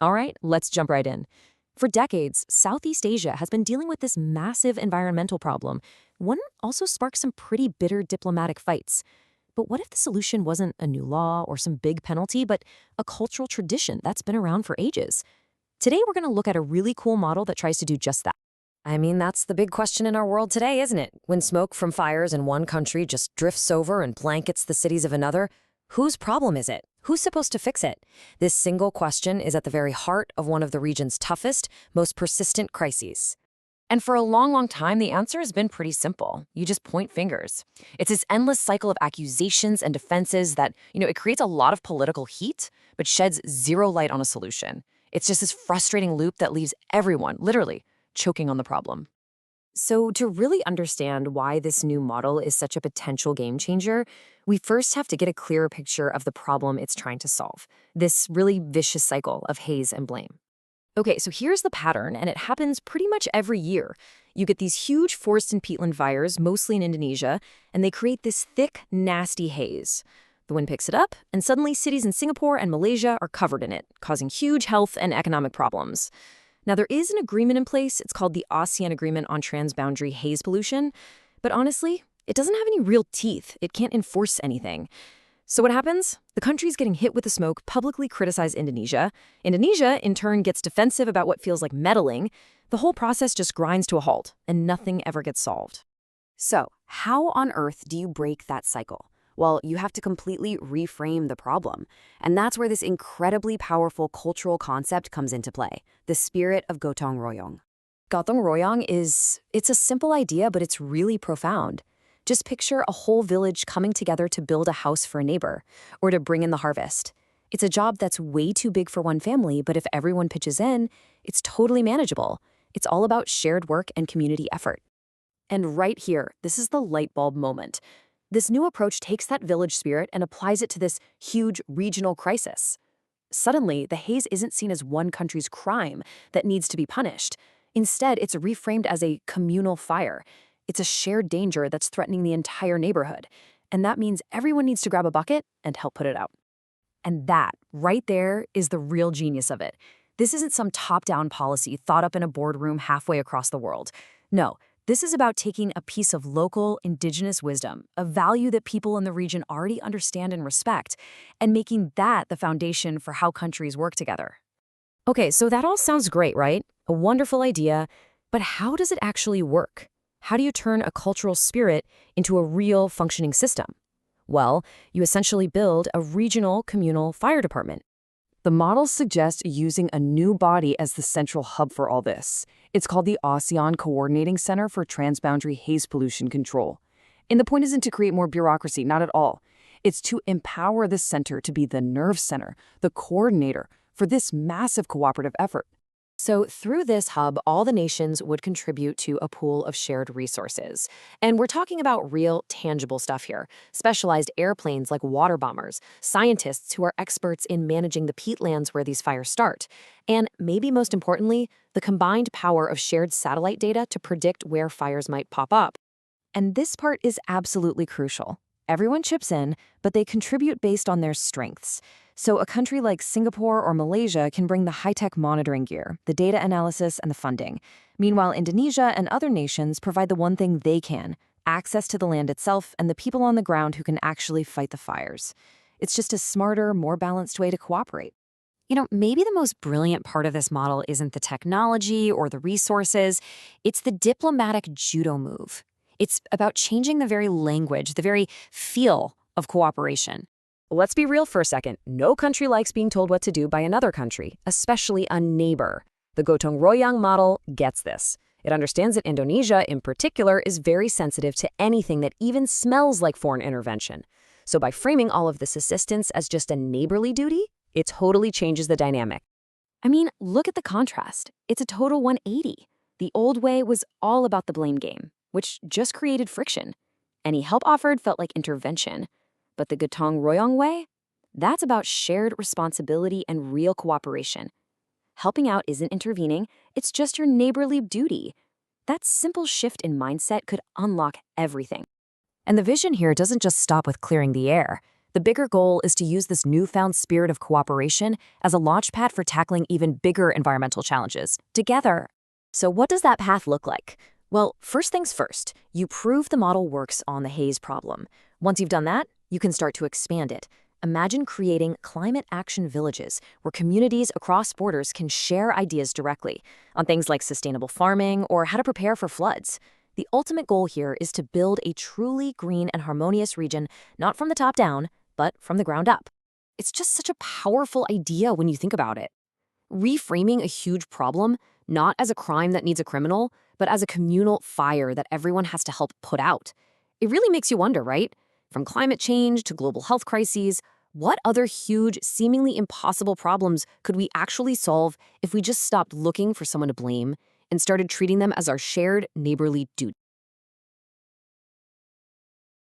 All right, let's jump right in. For decades, Southeast Asia has been dealing with this massive environmental problem. One also sparked some pretty bitter diplomatic fights. But what if the solution wasn't a new law or some big penalty, but a cultural tradition that's been around for ages? Today, we're going to look at a really cool model that tries to do just that. I mean, that's the big question in our world today, isn't it? When smoke from fires in one country just drifts over and blankets the cities of another, whose problem is it? Who's supposed to fix it? This single question is at the very heart of one of the region's toughest, most persistent crises. And for a long, long time, the answer has been pretty simple. You just point fingers. It's this endless cycle of accusations and defenses that, it creates a lot of political heat, but sheds zero light on a solution. It's just this frustrating loop that leaves everyone, literally, choking on the problem. So to really understand why this new model is such a potential game changer, we first have to get a clearer picture of the problem it's trying to solve, this really vicious cycle of haze and blame. Okay, so here's the pattern, and it happens pretty much every year. You get these huge forest and peatland fires, mostly in Indonesia, and they create this thick, nasty haze. The wind picks it up, and suddenly cities in Singapore and Malaysia are covered in it, causing huge health and economic problems. Now, there is an agreement in place. It's called the ASEAN Agreement on Transboundary Haze Pollution. But honestly, it doesn't have any real teeth. It can't enforce anything. So what happens? The countries getting hit with the smoke publicly criticize Indonesia. Indonesia, in turn, gets defensive about what feels like meddling. The whole process just grinds to a halt, and nothing ever gets solved. So, how on earth do you break that cycle? Well, you have to completely reframe the problem. And that's where this incredibly powerful cultural concept comes into play, the spirit of Gotong Royong. Gotong Royong it's a simple idea, but it's really profound. Just picture a whole village coming together to build a house for a neighbor, or to bring in the harvest. It's a job that's way too big for one family, but if everyone pitches in, it's totally manageable. It's all about shared work and community effort. And right here, this is the light bulb moment. This new approach takes that village spirit and applies it to this huge regional crisis. Suddenly, the haze isn't seen as one country's crime that needs to be punished. Instead, it's reframed as a communal fire. It's a shared danger that's threatening the entire neighborhood. And that means everyone needs to grab a bucket and help put it out. And that, right there, is the real genius of it. This isn't some top-down policy thought up in a boardroom halfway across the world. No. This is about taking a piece of local, indigenous wisdom, a value that people in the region already understand and respect, and making that the foundation for how countries work together. Okay, so that all sounds great, right? A wonderful idea, but how does it actually work? How do you turn a cultural spirit into a real functioning system? Well, you essentially build a regional communal fire department. The model suggests using a new body as the central hub for all this. It's called the ASEAN Coordinating Center for Transboundary Haze Pollution Control. And the point isn't to create more bureaucracy, not at all. It's to empower the center to be the nerve center, the coordinator for this massive cooperative effort. So through this hub, all the nations would contribute to a pool of shared resources. And we're talking about real, tangible stuff here. Specialized airplanes like water bombers, scientists who are experts in managing the peatlands where these fires start, and maybe most importantly, the combined power of shared satellite data to predict where fires might pop up. And this part is absolutely crucial. Everyone chips in, but they contribute based on their strengths. So a country like Singapore or Malaysia can bring the high-tech monitoring gear, the data analysis, and the funding. Meanwhile, Indonesia and other nations provide the one thing they can, access to the land itself and the people on the ground who can actually fight the fires. It's just a smarter, more balanced way to cooperate. Maybe the most brilliant part of this model isn't the technology or the resources. It's the diplomatic judo move. It's about changing the very language, the very feel of cooperation. Let's be real for a second. No country likes being told what to do by another country, especially a neighbor. The Gotong Royong model gets this. It understands that Indonesia, in particular, is very sensitive to anything that even smells like foreign intervention. So by framing all of this assistance as just a neighborly duty, it totally changes the dynamic. I mean, look at the contrast. It's a total 180. The old way was all about the blame game, which just created friction. Any help offered felt like intervention. But the Gotong Royong way? That's about shared responsibility and real cooperation. Helping out isn't intervening, it's just your neighborly duty. That simple shift in mindset could unlock everything. And the vision here doesn't just stop with clearing the air. The bigger goal is to use this newfound spirit of cooperation as a launchpad for tackling even bigger environmental challenges together. So what does that path look like? Well, first things first, you prove the model works on the haze problem. Once you've done that, you can start to expand it. Imagine creating climate action villages where communities across borders can share ideas directly on things like sustainable farming or how to prepare for floods. The ultimate goal here is to build a truly green and harmonious region, not from the top down, but from the ground up. It's just such a powerful idea when you think about it. Reframing a huge problem, not as a crime that needs a criminal, but as a communal fire that everyone has to help put out. It really makes you wonder, right? From climate change to global health crises, what other huge, seemingly impossible problems could we actually solve if we just stopped looking for someone to blame and started treating them as our shared neighborly duty?